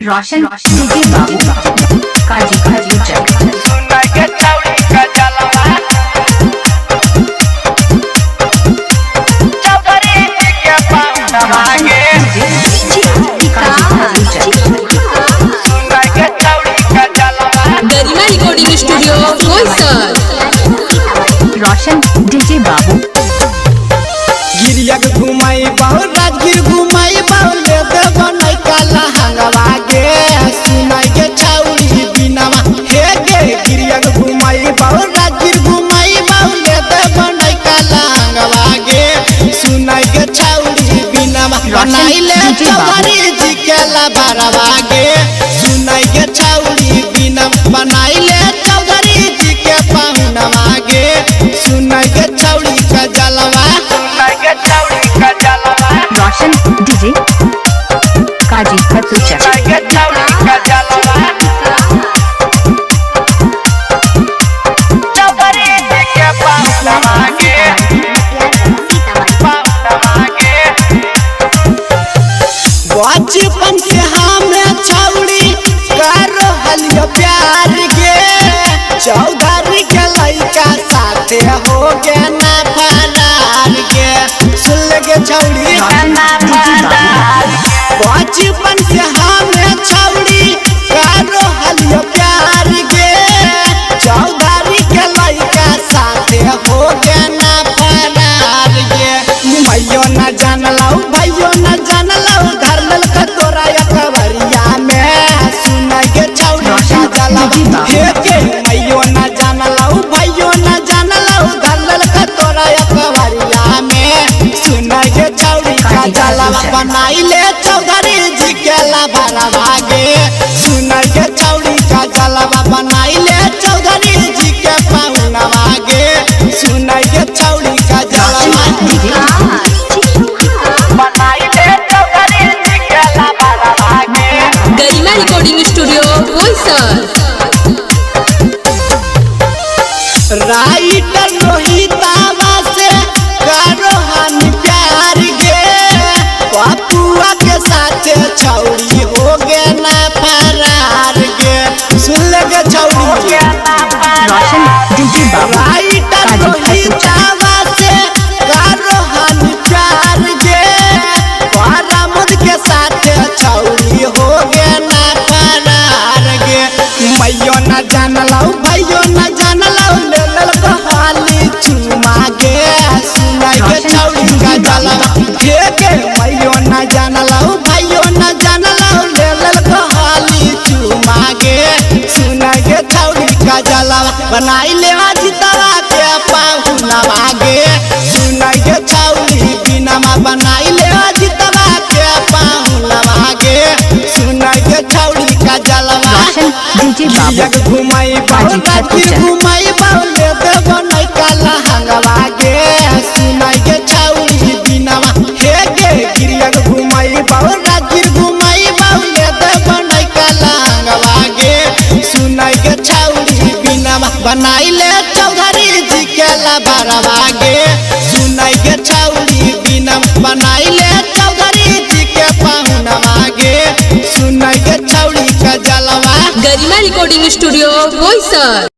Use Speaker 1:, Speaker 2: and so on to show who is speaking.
Speaker 1: रोशन DJ बाबू काजी काजी
Speaker 2: सुना के चौड़ी का जलवा चौधरी जी के पाँव आगे सुना के चौड़ी का जलवा
Speaker 3: गरिमा रिकॉर्डिंग स्टूडियो बोईसर।
Speaker 1: रोशन डीजे बाबू
Speaker 4: गिरिया घुमाई बाहु राजगीर घुमाई बाहु ले दे बनई काला हंगवा गे सुनाई के छाउड़ी बिनावा हे गे गिरिया घुमाई बाहु राजगीर घुमाई बाहु ले दे बनई काला हंगवा गे सुनाई के छाउड़ी बिनावा बनाई ले चौधरी जी के लबरवा गे सुनाई के छाउड़ी बिनावा बनाई ले चौधरी जी के पाहुनवा गे सुनाई के छाउड़ी का जलवा
Speaker 1: रोशन डीजे काजी खतुचा
Speaker 4: बचपन से हमें छौड़ी करो हलियो प्यार गे चौधरी के लइका साथे हो गे ना फरार गे सुन गे छौड़ी बचपन से हमें छौड़ी करो हलियो प्यार गे चौधरी के लइका साथे हो गे ना फरार गे मैयो ना जानलौ भाइयो ना जानलौ धरल का तोरा एकबरिया में सुना के छौड़ी का जलवा हे के मैयो ना जानलौ भाइयो ना जानलौ धरल का तोरा एकबरिया में सुना के छौड़ी का जलवा बनाई ले चौधरी जी के लबरवा गे सुना के छौड़ी का जलवा बनाई ले चौधरी जी के पाहुनवा गे सुना के छौड़ी का जलवा
Speaker 3: गरिमा रिकॉर्डिंग स्टूडियो बोईसर।
Speaker 4: राइटर रोहितावा से करो हम प्यार गे पपुआ के साथ छौड़ी हो गे ना फरार गे सुन गे छौड़ी
Speaker 1: रोशन डीजे बाबू
Speaker 4: राइटर रोहितावा से करो हम प्यार गे परामुद के साथ छौड़ी हो गे ना फरार गे मैयो ना जानलौ भाइयो ना जानलौ ले लल कहाली चुमा गे सुना के छौड़ी का जलवा हे गे मैयो ना जानलौ भाइयो ना जानलौ ले लल कहाली चुमा गे सुना के छौड़ी का जलवा बनाई ले जितवा के पाहुनवा गे सुना के छौड़ी बिनामा बनाई ले जितवा के पाहुनवा गे सुना के छौड़ी का जलवा
Speaker 1: रोशन डीजे बाबू
Speaker 4: घुमाई बाहु राजगीर घुमाई बाहु ले दे बनई काला हंगवा गे सुनाई के छौड़ी बिनावा हे गे गिरिया घुमाई बाहु राजगीर घुमाई बाहु ले दे बनई काला हंगवा गे सुनाई के छौड़ी बिनावा बनाई ले चौधरी जी के लबरवा गे सुनाई के छौड़ी बिनावा बनाई ले चौधरी जी के पाहुनवा गे सुनाई के छौड़ी का जलवा
Speaker 3: गरिमा रिकॉर्डिंग स्टूडियो बोईसर।